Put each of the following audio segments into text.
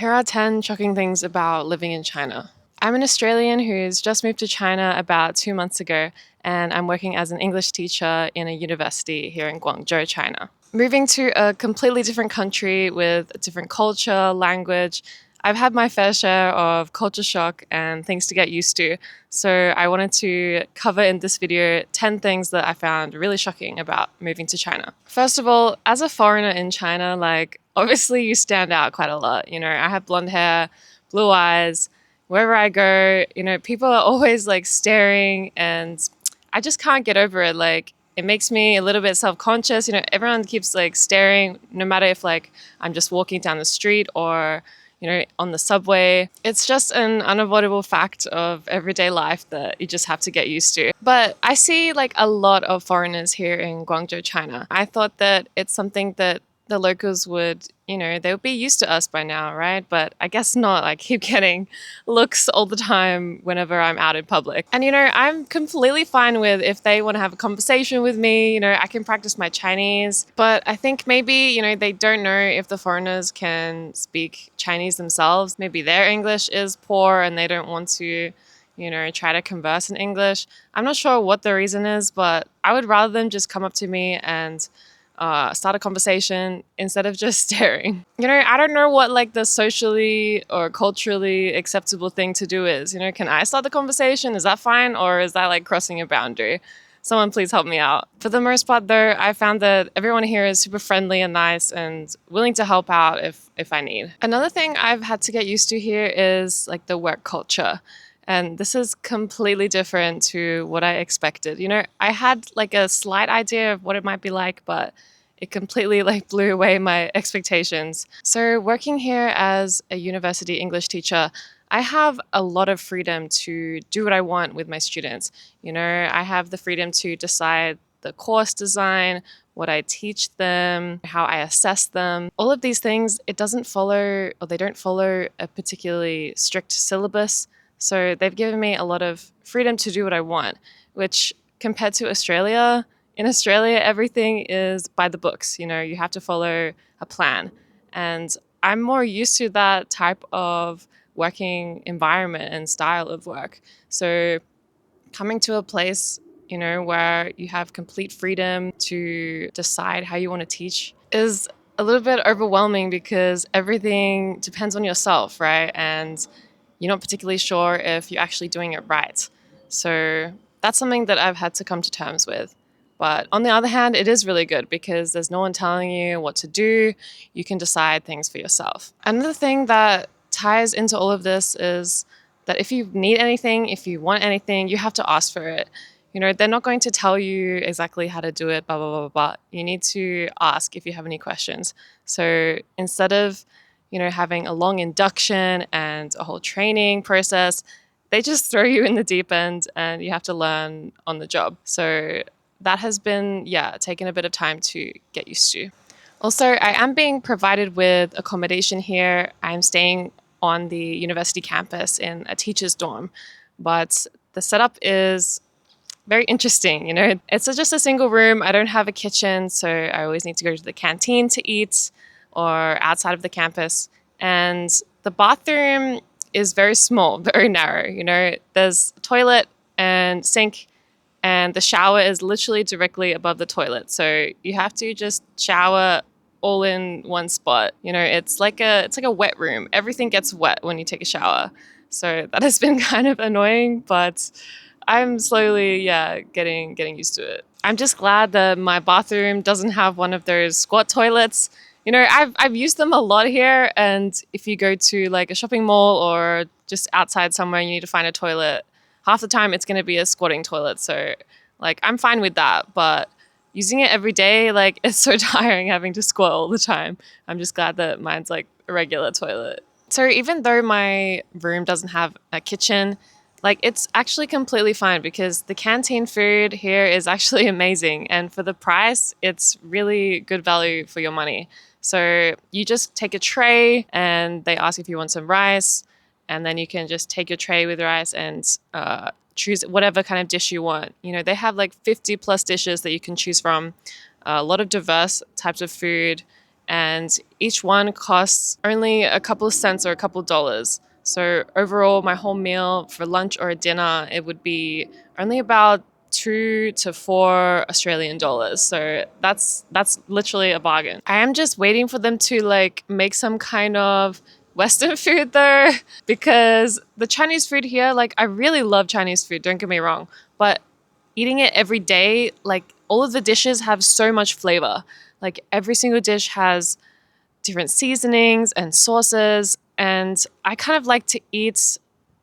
Here are 10 shocking things about living in China. I'm an Australian who's just moved to China about 2 months ago, and I'm working as an English teacher in a university here in Guangzhou, China. Moving to a completely different country with a different culture, language, I've had my fair share of culture shock and things to get used to. So I wanted to cover in this video 10 things that I found really shocking about moving to China. First of all, as a foreigner in China, obviously you stand out quite a lot. I have blonde hair, blue eyes. Wherever I go, people are always staring, and I just can't get over it. It makes me a little bit self-conscious. Everyone keeps staring, no matter if I'm just walking down the street or on the subway. It's just an unavoidable fact of everyday life that you just have to get used to. But I see a lot of foreigners here in Guangzhou, China. I thought that it's something that the locals would, they would be used to us by now, right? But I guess not. I keep getting looks all the time whenever I'm out in public. And, I'm completely fine with if they want to have a conversation with me, I can practice my Chinese. But I think maybe, they don't know if the foreigners can speak Chinese themselves. Maybe their English is poor and they don't want to try to converse in English. I'm not sure what the reason is, but I would rather them just come up to me and start a conversation instead of just staring. I don't know what the socially or culturally acceptable thing to do is. Can I start the conversation? Is that fine? Or is that crossing a boundary? Someone please help me out. For the most part though, I found that everyone here is super friendly and nice and willing to help out if I need. Another thing I've had to get used to here is the work culture. And this is completely different to what I expected. I had a slight idea of what it might be like, but it completely blew away my expectations. So working here as a university English teacher, I have a lot of freedom to do what I want with my students. I have the freedom to decide the course design, what I teach them, how I assess them. All of these things, they don't follow a particularly strict syllabus. So they've given me a lot of freedom to do what I want, which compared to Australia, in Australia, everything is by the books. You have to follow a plan. And I'm more used to that type of working environment and style of work. So coming to a place, where you have complete freedom to decide how you want to teach is a little bit overwhelming because everything depends on yourself, right? And you're not particularly sure if you're actually doing it right. So that's something that I've had to come to terms with. But on the other hand, it is really good because there's no one telling you what to do. You can decide things for yourself. Another thing that ties into all of this is that if you need anything, if you want anything, you have to ask for it. They're not going to tell you exactly how to do it, blah, blah, blah, blah. You need to ask if you have any questions. So instead of having a long induction and a whole training process, they just throw you in the deep end and you have to learn on the job. So that has been, taken a bit of time to get used to. Also, I am being provided with accommodation here. I'm staying on the university campus in a teacher's dorm, but the setup is very interesting. It's just a single room. I don't have a kitchen, so I always need to go to the canteen to eat or outside of the campus. And the bathroom is very small, very narrow. There's a toilet and sink, and the shower is literally directly above the toilet. So you have to just shower all in one spot. It's like a wet room. Everything gets wet when you take a shower. So that has been kind of annoying, but I'm slowly, getting used to it. I'm just glad that my bathroom doesn't have one of those squat toilets. I've used them a lot here, and if you go to a shopping mall or just outside somewhere and you need to find a toilet, half the time it's going to be a squatting toilet. So I'm fine with that, but using it every day, it's so tiring having to squat all the time. I'm just glad that mine's a regular toilet. So even though my room doesn't have a kitchen, it's actually completely fine because the canteen food here is actually amazing. And for the price, it's really good value for your money. So you just take a tray and they ask if you want some rice. And then you can just take your tray with rice and choose whatever kind of dish you want. They have 50 plus dishes that you can choose from, a lot of diverse types of food. and each one costs only a couple of cents or a couple of dollars. So overall, my whole meal for lunch or dinner, it would be only about 2 to 4 Australian dollars. So that's literally a bargain. I am just waiting for them to like make some kind of Western food though, because the Chinese food here, like I really love Chinese food, don't get me wrong, but eating it every day, like all of the dishes have so much flavor. Like every single dish has different seasonings and sauces, and I kind of like to eat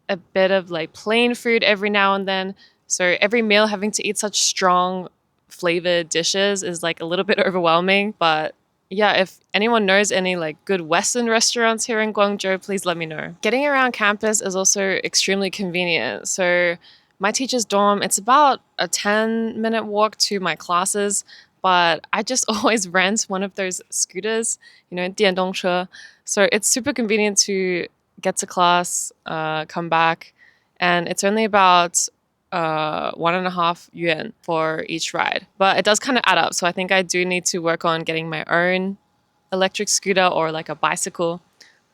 a bit of like plain food every now and then. So every meal having to eat such strong flavored dishes is like a little bit overwhelming. But yeah, if anyone knows any like good Western restaurants here in Guangzhou, please let me know. Getting around campus is also extremely convenient. So my teacher's dorm, it's about a 10-minute walk to my classes, but I just always rent one of those scooters, 电动车. So it's super convenient to get to class, come back, and it's only about 1.5 yuan for each ride. But it does kind of add up. So I think I do need to work on getting my own electric scooter or like a bicycle.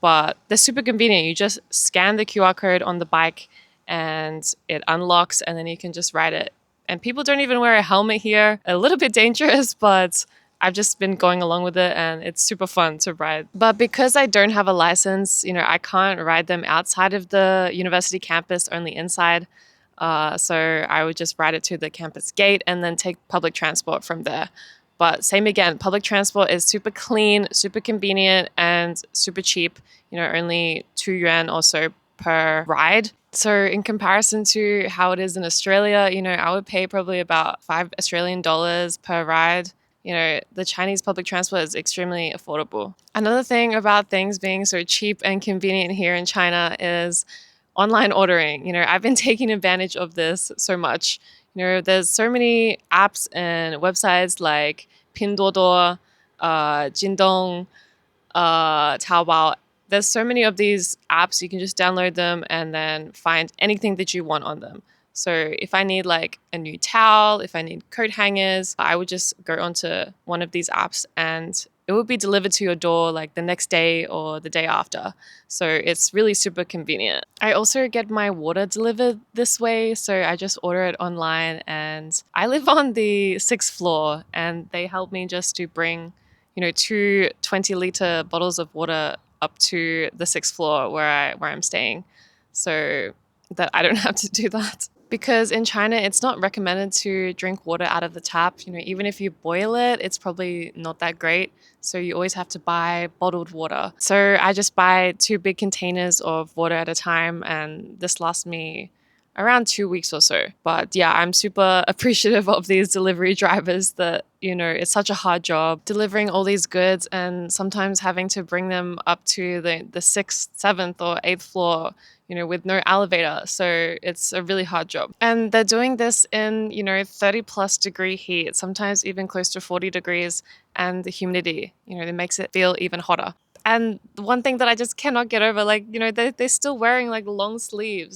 But they're super convenient. You just scan the QR code on the bike and it unlocks, and then you can just ride it. And people don't even wear a helmet here. A little bit dangerous, but I've just been going along with it and it's super fun to ride. But because I don't have a license, I can't ride them outside of the university campus, only inside. So I would just ride it to the campus gate and then take public transport from there. But same again, public transport is super clean, super convenient, and super cheap. Only 2 yuan or so per ride. So in comparison to how it is in Australia, I would pay probably about $5 Australian per ride. The Chinese public transport is extremely affordable. Another thing about things being so cheap and convenient here in China is online ordering. I've been taking advantage of this so much. There's so many apps and websites like Pinduoduo, Jingdong, Taobao. There's so many of these apps. You can just download them and then find anything that you want on them. So if I need like a new towel, if I need coat hangers, I would just go onto one of these apps and it would be delivered to your door like the next day or the day after. So it's really super convenient. I also get my water delivered this way. So I just order it online, and I live on the 6th floor and they help me just to bring, 2 20-liter bottles of water up to the 6th floor where I'm staying, so that I don't have to do that. Because in China, it's not recommended to drink water out of the tap. Even if you boil it, it's probably not that great. So you always have to buy bottled water. So I just buy 2 big containers of water at a time, and this lasts me around 2 weeks or so. But yeah, I'm super appreciative of these delivery drivers that, it's such a hard job delivering all these goods and sometimes having to bring them up to the 6th, 7th, or 8th floor, with no elevator. So it's a really hard job. And they're doing this in, 30 plus degree heat, sometimes even close to 40 degrees. And the humidity, it makes it feel even hotter. And one thing that I just cannot get over, like, they're still wearing like long sleeve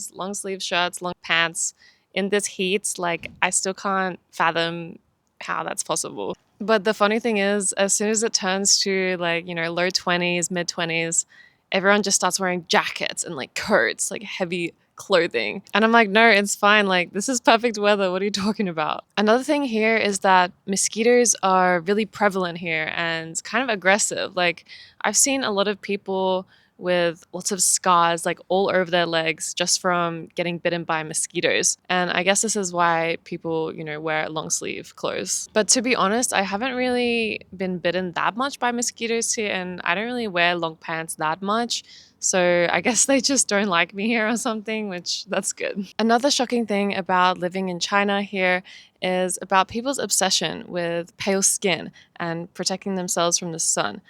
shirts, long pants in this heat. Like, I still can't fathom how that's possible. But the funny thing is, as soon as it turns to like, low 20s, mid 20s, everyone just starts wearing jackets and like coats, like heavy clothing. And I'm like, no, it's fine. Like, this is perfect weather. What are you talking about? Another thing here is that mosquitoes are really prevalent here and kind of aggressive. Like, I've seen a lot of people with lots of scars like all over their legs just from getting bitten by mosquitoes. And I guess this is why people, wear long sleeve clothes. But to be honest, I haven't really been bitten that much by mosquitoes here, and I don't really wear long pants that much. So I guess they just don't like me here or something, which that's good. Another shocking thing about living in China here is about people's obsession with pale skin and protecting themselves from the sun.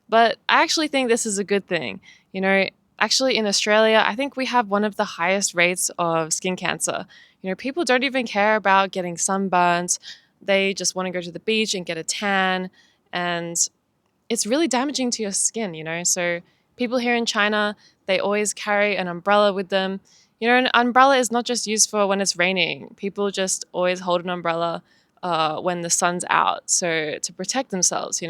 But I actually think this is a good thing. Actually in Australia, I think we have one of the highest rates of skin cancer. People don't even care about getting sunburnt. They just want to go to the beach and get a tan. And it's really damaging to your skin, So people here in China, they always carry an umbrella with them. An umbrella is not just used for when it's raining. People just always hold an umbrella when the sun's out, so to protect themselves.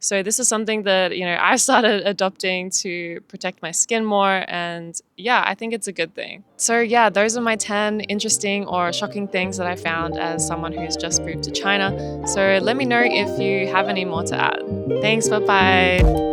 So this is something that, I started adopting to protect my skin more, and yeah, I think it's a good thing. So yeah, those are my 10 interesting or shocking things that I found as someone who's just moved to China. So let me know if you have any more to add. Thanks, bye-bye.